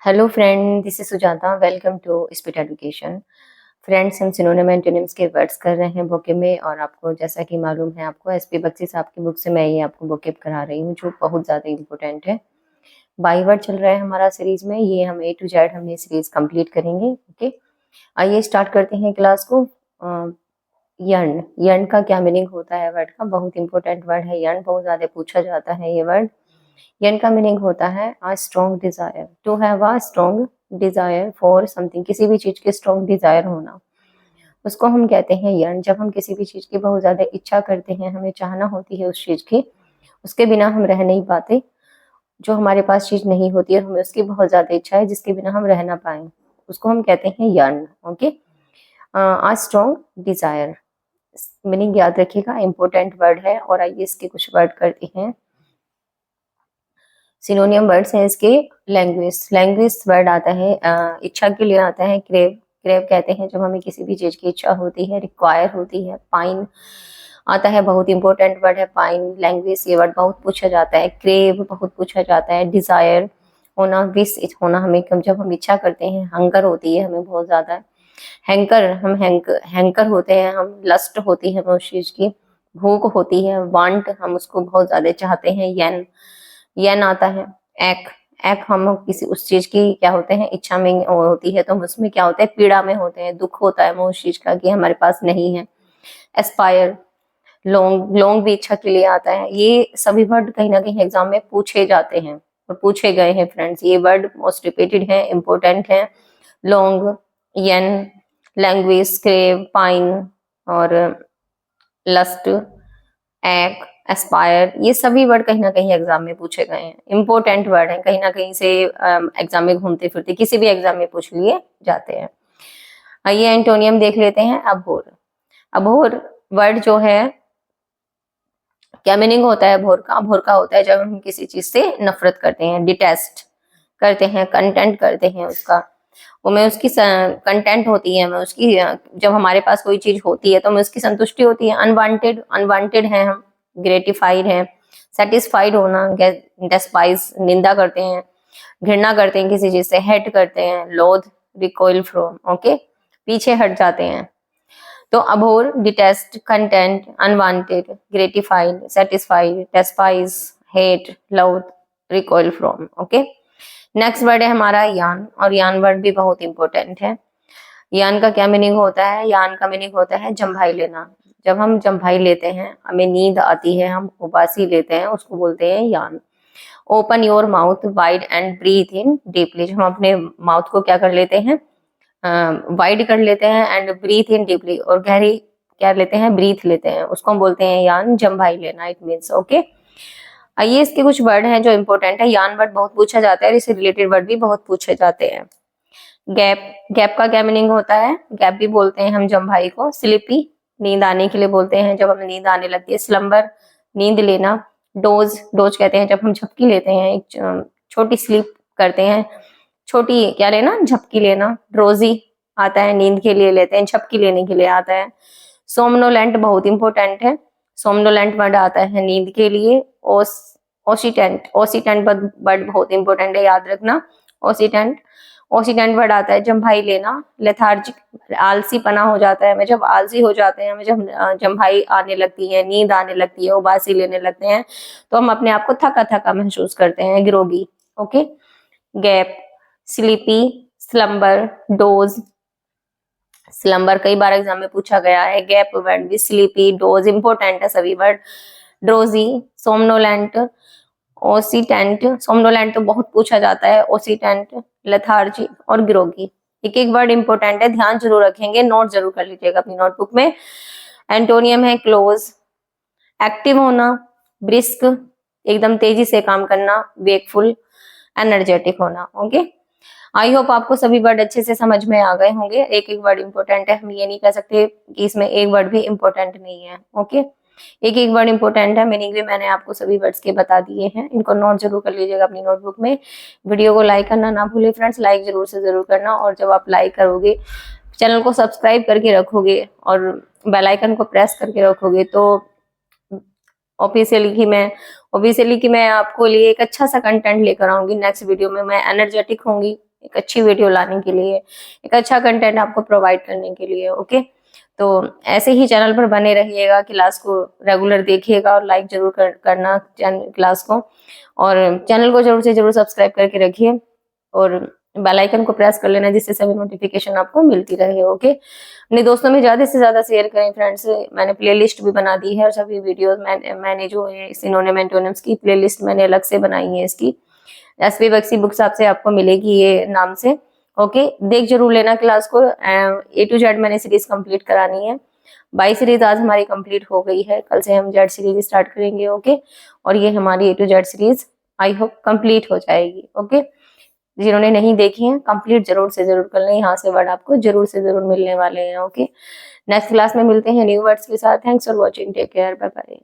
Hello friend, this is Sujata. Welcome to speed education. Friends, हम synonym antonyms के words कर रहे हैं वोकेब में, और आपको जैसा कि मालूम है, आपको एसपी बख्शी साहब की बुक से मैं ये आपको वोकेब करा रही हूँ, जो बहुत ज़्यादा इंपॉर्टेंट है। बाई वर्ड चल रहा है हमारा सीरीज में, ये हम ए टू जेड हम ये सीरीज कंप्लीट करेंगे। ओके, आइए स्टार्ट करते हैं क्लास को। यर्न, यर्न का क्या मीनिंग होता है वर्ड का? बहुत इंपॉर्टेंट वर्ड है यर्न, बहुत ज़्यादा पूछा जाता है ये वर्ड। यन का मीनिंग होता है a strong desire, to have a strong desire for something, किसी भी चीज के स्ट्रॉन्ग डिजायर होना, उसको हम कहते हैं यर्न। जब हम किसी भी चीज की बहुत ज्यादा इच्छा करते हैं, हमें चाहना होती है उस चीज की, उसके बिना हम रह नहीं पाते। जो हमारे पास चीज नहीं होती है और हमें उसकी बहुत ज्यादा इच्छा है, जिसके बिना हम रह ना पाए, उसको हम कहते हैं yearn. Okay, a strong desire meaning याद रखिएगा, इंपॉर्टेंट वर्ड है। और आइए इसके कुछ वर्ड करते हैं। सिनोनियम वर्ड्स हैं इसके। लैंग्वेज, लैंग्वेज वर्ड आता है इच्छा के लिए आता है क्रेव, क्रेव कहते हैं जब हमें किसी भी चीज की इच्छा होती है, रिक्वायर होती है। पाइन आता है, बहुत इंपॉर्टेंट वर्ड है पाइन। लैंग्वेज ये वर्ड बहुत पूछा जाता है। क्रेव बहुत पूछा जाता है। डिजायर होना, विश होना, हमें जब हम इच्छा करते हैं, हंगर होती है हमें बहुत ज्यादा। हैंकर, हम हैंकर होते हैं हम, लस्ट होती है हमें उस चीज की, भूख होती है। वांट, हम उसको बहुत ज्यादा चाहते हैं। यन, यन आता है। एक, एक हम किसी उस चीज की क्या होते हैं, इच्छा में होती है, तो हम उसमें क्या होते हैं, पीड़ा में होते हैं, दुख होता है हमें उस चीज का कि हमारे पास नहीं है। एस्पायर, लॉन्ग, लॉन्ग भी इच्छा के लिए आता है। ये सभी वर्ड कहीं ना कहीं एग्जाम में पूछे जाते हैं और पूछे गए हैं फ्रेंड्स। ये वर्ड मोस्ट रिपीटेड है, इंपॉर्टेंट है। लॉन्ग, यन, लैंग्वेज, क्रेव, पाइन और लस्ट, एक, एस्पायर, ये सभी वर्ड कहीं ना कहीं एग्जाम में पूछे गए हैं, इंपॉर्टेंट वर्ड है, कहीं ना कहीं से एग्जाम में घूमते फिरते किसी भी एग्जाम में पूछ लिए जाते हैं। आइए एंटोनियम देख लेते हैं। अभोर, अभोर वर्ड जो है, क्या मीनिंग होता है अभोर का? अभोर का होता है जब हम किसी चीज से नफरत करते हैं, डिटेस्ट करते हैं, कंटेंट करते हैं उसका, वो में उसकी कंटेंट होती है, मैं उसकी जब हमारे पास कोई चीज होती है तो हमें उसकी संतुष्टि होती है। अनवांटेड, अनवांटेड है हम, ग्रेटिफाइड है। सेटिस्फाइड होना, डेस्पाइज निंदा करते हैं, घृणा करते हैं किसी चीज से, हेट करते हैं। लोथ, रिकॉइल फ्रॉम, ओके, पीछे हट जाते हैं। तो abhor, detest, content, unwanted, gratified, satisfied, despise, hate, love, recoil from. Okay, next word है हमारा यान, और यान वर्ड भी बहुत इंपॉर्टेंट है। यान का क्या मीनिंग होता है? यान का मीनिंग होता है जम्भाई लेना। जब हम जम्भाई लेते हैं, हमें नींद आती है, हम उबासी लेते हैं, उसको बोलते हैं yawn. Open your mouth wide and breathe in deeply, हम अपने माउथ को क्या कर लेते हैं, वाइड कर लेते हैं, एंड ब्रीथ इन डीपली, और गहरी क्या लेते हैं, ब्रीथ लेते हैं, उसको हम बोलते हैं यान, जम्भाई लेना, इट मीन्स। ओके, आइए इसके कुछ वर्ड हैं जो इंपॉर्टेंट है। यान वर्ड बहुत पूछा जाता है, इससे रिलेटेड वर्ड भी बहुत पूछे जाते हैं। गैप, गैप का क्या मीनिंग होता है? गैप भी बोलते हैं हम जम्भाई को। स्लिपी, नींद आने के लिए बोलते हैं जब हमें नींद आने लगती है। स्लम्बर, नींद लेना। डोज, डोज कहते हैं जब हम झपकी लेते हैं, एक छोटी स्लीप करते हैं, छोटी क्या लेना, झपकी लेना। ड्रोजी आता है, नींद के लिए लेते हैं, झपकी लेने के लिए आता है। सोमनोलेंट बहुत इंपॉर्टेंट है, सोमनोलेंट वर्ड आता है नींद के लिए। ओसिटेंट, ओसिटेंट वर्ड बहुत इंपॉर्टेंट है, याद रखना। ओसिटेंट, ओसिटेंट वर्ड आता है जम्भाई लेना। लेथार्जिक, आलसी पना हो जाता है हमें, जब आलसी हो जाते हैं हमें, जब जम्भाई आने लगती है, नींद आने लगती है, उबासी लेने लगते हैं, तो हम अपने आप को थका थका महसूस करते हैं, groggy. Okay, gape, sleepy, slumber, doze. Slumber कई बार एग्जाम में पूछा गया है। गैप वर्ड भी, स्लीपी, डोज इंपॉर्टेंट है सभी word. Drowsy, somnolent, oscitant, somnolent तो बहुत पूछा जाता है। ओसिटेंट, लेथार्जी और ग्रोगी। एक एक वर्ड इंपॉर्टेंट है, ध्यान जरूर रखेंगे, नोट जरूर कर लीजिएगा अपनी नोटबुक में। एंटोनियम है क्लोज, एक्टिव होना, ब्रिस्क, एकदम तेजी से काम करना, वेकफुल, एनर्जेटिक होना। ओके, आई होप आपको सभी वर्ड अच्छे से समझ में आ गए होंगे। एक एक वर्ड इंपॉर्टेंट है, हम ये नहीं कह सकते कि इसमें एक वर्ड भी इंपॉर्टेंट नहीं है। ओके, एक एक वर्ड इंपॉर्टेंट है, मीनिंग भी मैंने आपको सभी वर्ड्स के बता दिए हैं, इनको नोट जरूर कर लीजिएगा अपनी नोटबुक में। वीडियो को लाइक करना ना भूलिए फ्रेंड्स, लाइक जरूर से जरूर करना, और जब आप लाइक करोगे, चैनल को सब्सक्राइब करके रखोगे और बेल आइकन को प्रेस करके रखोगे, तो ऑब्वियसली कि मैं आपको लिए एक अच्छा सा कंटेंट लेकर आऊंगी। नेक्स्ट वीडियो में मैं एनर्जेटिक होंगी, एक अच्छी वीडियो लाने के लिए, एक अच्छा कंटेंट आपको प्रोवाइड करने के लिए। ओके, तो ऐसे ही चैनल पर बने रहिएगा, क्लास को रेगुलर देखिएगा और लाइक जरूर करना क्लास को, और चैनल को जरूर से जरूर सब्सक्राइब करके रखिए और बेल आइकन को प्रेस कर लेना, जिससे सभी नोटिफिकेशन आपको मिलती रहे। ओके, अपने दोस्तों में ज्यादा से ज्यादा शेयर करें फ्रेंड्स। मैंने प्लेलिस्ट भी बना दी है और सभी वीडियोस मैंने जो है सिनोनिम एंटोनिम्स की प्लेलिस्ट मैंने अलग से बनाई है इसकी। एसपी बक्सी बुक्स आपसे आपको मिलेगी ये नाम से। ओके, देख जरूर लेना क्लास को। A to Z मैंने सीरीज कंप्लीट करानी है। 22 सीरीज आज हमारी कंप्लीट हो गई है, कल से हम जेड सीरीज स्टार्ट करेंगे। ओके, और ये हमारी A to Z series I hope complete हो जाएगी। ओके, जिन्होंने नहीं देखी है कंप्लीट जरूर से जरूर कर लें, यहाँ से वर्ड आपको जरूर से जरूर मिलने वाले हैं। ओके, नेक्स्ट क्लास में मिलते हैं न्यू वर्ड्स के साथ। Thanks for watching, take care, bye bye.